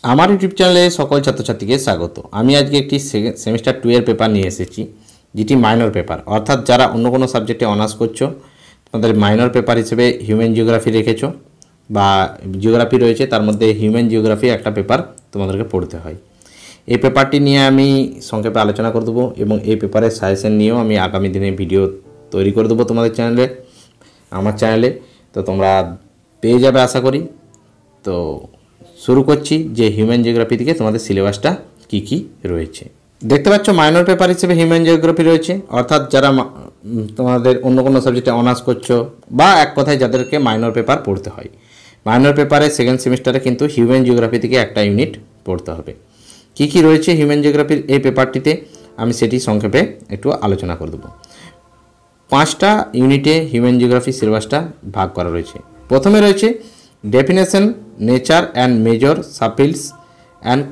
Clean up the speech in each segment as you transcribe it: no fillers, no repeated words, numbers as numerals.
আমার ইউটিউব চ্যানেলে সকল ছাত্রছাত্রীকে স্বাগত। আমি আজকে একটি সেমিস্টার 2 এর পেপার নিয়ে এসেছি, যেটি মাইনর পেপার। অর্থাৎ যারা অন্য কোনো সাবজেক্টে অনার্স করছো তোমাদের মাইনর পেপার হিসেবে হিউম্যান জিওগ্রাফি রেখেছো বা জিওগ্রাফি রয়েছে, তার মধ্যে হিউম্যান জিওগ্রাফি একটা পেপার তোমাদেরকে পড়তে হয়। এই পেপারটি নিয়ে আমি সংক্ষেপে আলোচনা করে দেবো এবং এই পেপারের সাজেশন নিয়েও আমি আগামী দিনে ভিডিও তৈরি করে দেবো তোমাদের চ্যানেলে, আমার চ্যানেলে। তো তোমরা পেয়ে যাবে আশা করি। তো শুরু করছি যে হিউম্যান জিওগ্রাফি থেকে তোমাদের সিলেবাসটা কি কি রয়েছে। দেখতে পাচ্ছ মাইনর পেপার হিসেবে হিউম্যান জিওগ্রাফি রয়েছে, অর্থাৎ যারা তোমাদের অন্য কোনো সাবজেক্টে অনার্স করছো বা এক কথায় যাদেরকে মাইনর পেপার পড়তে হয়। মাইনর পেপারে সেকেন্ড সেমিস্টারে কিন্তু হিউম্যান জিওগ্রাফি থেকে একটা ইউনিট পড়তে হবে। কি কি রয়েছে হিউম্যান জিওগ্রাফির এই পেপারটিতে আমি সেটি সংক্ষেপে একটু আলোচনা করে দেবো। 5টা ইউনিটে হিউম্যান জিওগ্রাফি সিলেবাসটা ভাগ করা রয়েছে। প্রথমে রয়েছে definition, nature and major সাবফিল্ডস and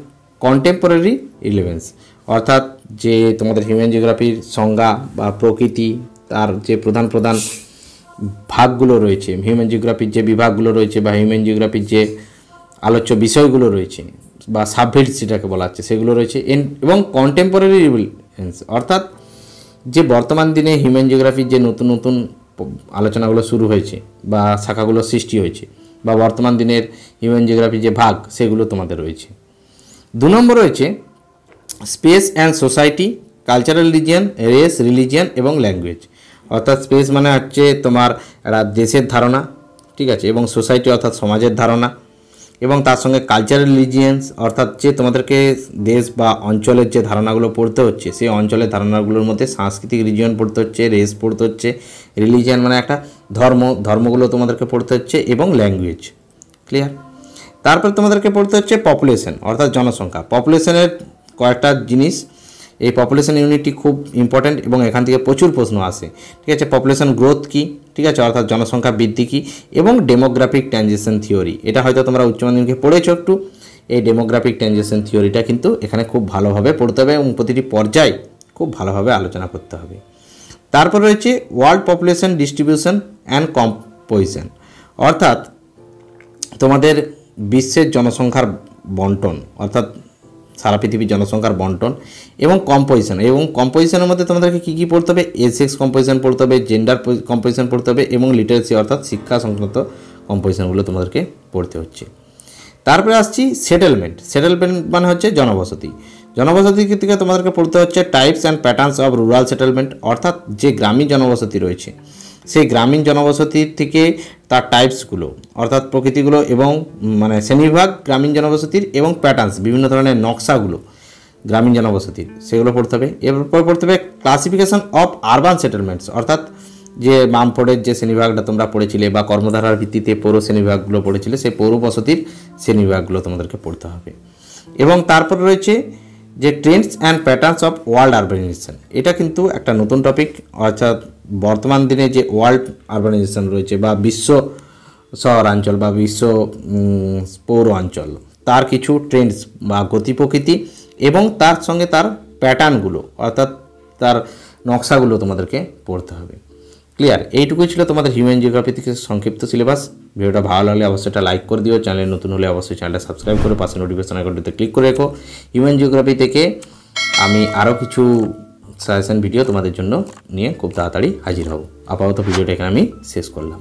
contemporary relevance, অর্থাৎ যে তোমাদের হিউম্যান জিওগ্রাফির সংজ্ঞা বা প্রকৃতি, তার যে প্রধান প্রধান ভাগগুলো রয়েছে, হিউম্যান জিওগ্রাফির যে বিভাগগুলো রয়েছে বা হিউম্যান জিওগ্রাফির যে আলোচ্য বিষয়গুলো রয়েছে বা সাবফিল্ডস যেটাকে বলা হচ্ছে সেগুলো রয়েছে, এবং কন্টেম্পোরারি রিলেভেন্স, অর্থাৎ যে বর্তমান দিনে হিউম্যান জিওগ্রাফির যে নতুন নতুন আলোচনাগুলো শুরু হয়েছে বা শাখাগুলো সৃষ্টি হয়েছে বা বর্তমান দিনের হিউম্যান জিওগ্রাফির যে ভাগ সেগুলো তোমাদের রয়েছে। 2 নম্বর রয়েছে space and society, cultural region, race, religion এবং ল্যাঙ্গুয়েজ, অর্থাৎ স্পেস মানে হচ্ছে তোমার একটা দেশের ধারণা, ঠিক আছে, এবং সোসাইটি অর্থাৎ সমাজের ধারণা, এবং তার সঙ্গে কালচারাল রিজিয়ন্স অর্থাৎ যে তোমাদেরকে দেশ বা অঞ্চলের যে ধারণাগুলো পড়তে হচ্ছে সেই অঞ্চলের ধারণাগুলোর মধ্যে সাংস্কৃতিক রিজিয়ন পড়তে হচ্ছে, রেস পড়তে হচ্ছে, রিলিজিয়ন মানে একটা ধর্মগুলো তোমাদেরকে পড়তে হচ্ছে, এবং ল্যাঙ্গুয়েজ। ক্লিয়ার? তারপর তোমাদেরকে পড়তে হচ্ছে পপুলেশন অর্থাৎ জনসংখ্যা। পপুলেশনের কয়েকটা জিনিস, এই পপুলেশন ইউনিটটি খুব ইম্পর্ট্যান্ট এবং এখান থেকে প্রচুর প্রশ্ন আসে, ঠিক আছে। পপুলেশন গ্রোথ কী, ঠিক আছে, অর্থাৎ জনসংখ্যা বৃদ্ধি কী, এবং ডেমোগ্রাফিক ট্রানজিশন থিওরি, এটা হয়তো তোমরা উচ্চ মাধ্যমিকে পড়েছো একটু। এই ডেমোগ্রাফিক ট্রানজিশন থিওরিটা কিন্তু এখানে খুব ভালোভাবে পড়তে হবে এবং প্রতিটি পর্যায়ে খুব ভালোভাবে আলোচনা করতে হবে। তারপর রয়েছে world population distribution and composition, অর্থাৎ তোমাদের বিশ্বের জনসংখ্যার বন্টন, অর্থাৎ সারা পৃথিবীর জনসংখ্যার বন্টন এবং কম্পোজিশন। এবং কম্পোজিশনের মধ্যে তোমাদেরকে কী কী পড়তে হবে? সেক্স কম্পোজিশন পড়তে হবে, জেন্ডার কম্পোজিশন পড়তে হবে, এবং লিটারেসি অর্থাৎ শিক্ষা সংক্রান্ত কম্পোজিশনগুলো তোমাদেরকে পড়তে হচ্ছে। তারপরে আসছি সেটেলমেন্ট। সেটেলমেন্ট মানে হচ্ছে জনবসতি। জনবসতি থেকে তোমাদেরকে পড়তে হচ্ছে types and patterns of rural settlement, অর্থাৎ যে গ্রামীণ জনবসতি রয়েছে সেই গ্রামীণ জনবসতির থেকে তার টাইপসগুলো অর্থাৎ প্রকৃতিগুলো এবং মানে শ্রেণীবিভাগ গ্রামীণ জনবসতির, এবং প্যাটার্নস বিভিন্ন ধরনের নকশাগুলো গ্রামীণ জনবসতির, সেগুলো পড়তে হবে। এরপর পড়তে হবে ক্লাসিফিকেশন অফ আরবান সেটেলমেন্টস, অর্থাৎ যে মামফোর্ডের যে শ্রেণীবিভাগটা তোমরা পড়েছিলে বা কর্মধারার ভিত্তিতে পৌর শ্রেণীবিভাগগুলো পড়েছিলে, সেই পৌর বসতির শ্রেণীবিভাগগুলো তোমাদেরকে পড়তে হবে। এবং তারপর রয়েছে যে Trends and patterns of world urbanisation, এটা কিন্তু একটা নতুন টপিক, অর্থাৎ বর্তমান দিনে যে ওয়ার্ল্ড আরবানাইজেশন রয়েছে বা বিশ্ব শহরাঞ্চল বা বিশ্ব পৌর অঞ্চল, তার কিছু ট্রেন্ডস বা গতি প্রকৃতি এবং তার সঙ্গে তার প্যাটার্নগুলো অর্থাৎ তার নকশাগুলো তোমাদেরকে পড়তে হবে। ক্লিয়ার? এইটুকুই ছিল তোমাদের হিউম্যান জিওগ্রাফি থেকে সংক্ষিপ্ত সিলেবাস। ভিডিওটা ভালো লাগলে অবশ্যই এটা লাইক করে দিও, চ্যানেলে নতুন হলে অবশ্যই চ্যানেলটা সাবস্ক্রাইব করে পাশে নোটিফিকেশন আইকনটিতে ক্লিক করে রেখো। হিউম্যান জিওগ্রাফি থেকে আমি আরও কিছু সাজেশন ভিডিও তোমাদের জন্য নিয়ে খুব তাড়াতাড়ি হাজির হব। আপাতত ভিডিওটা এখানে আমি শেষ করলাম।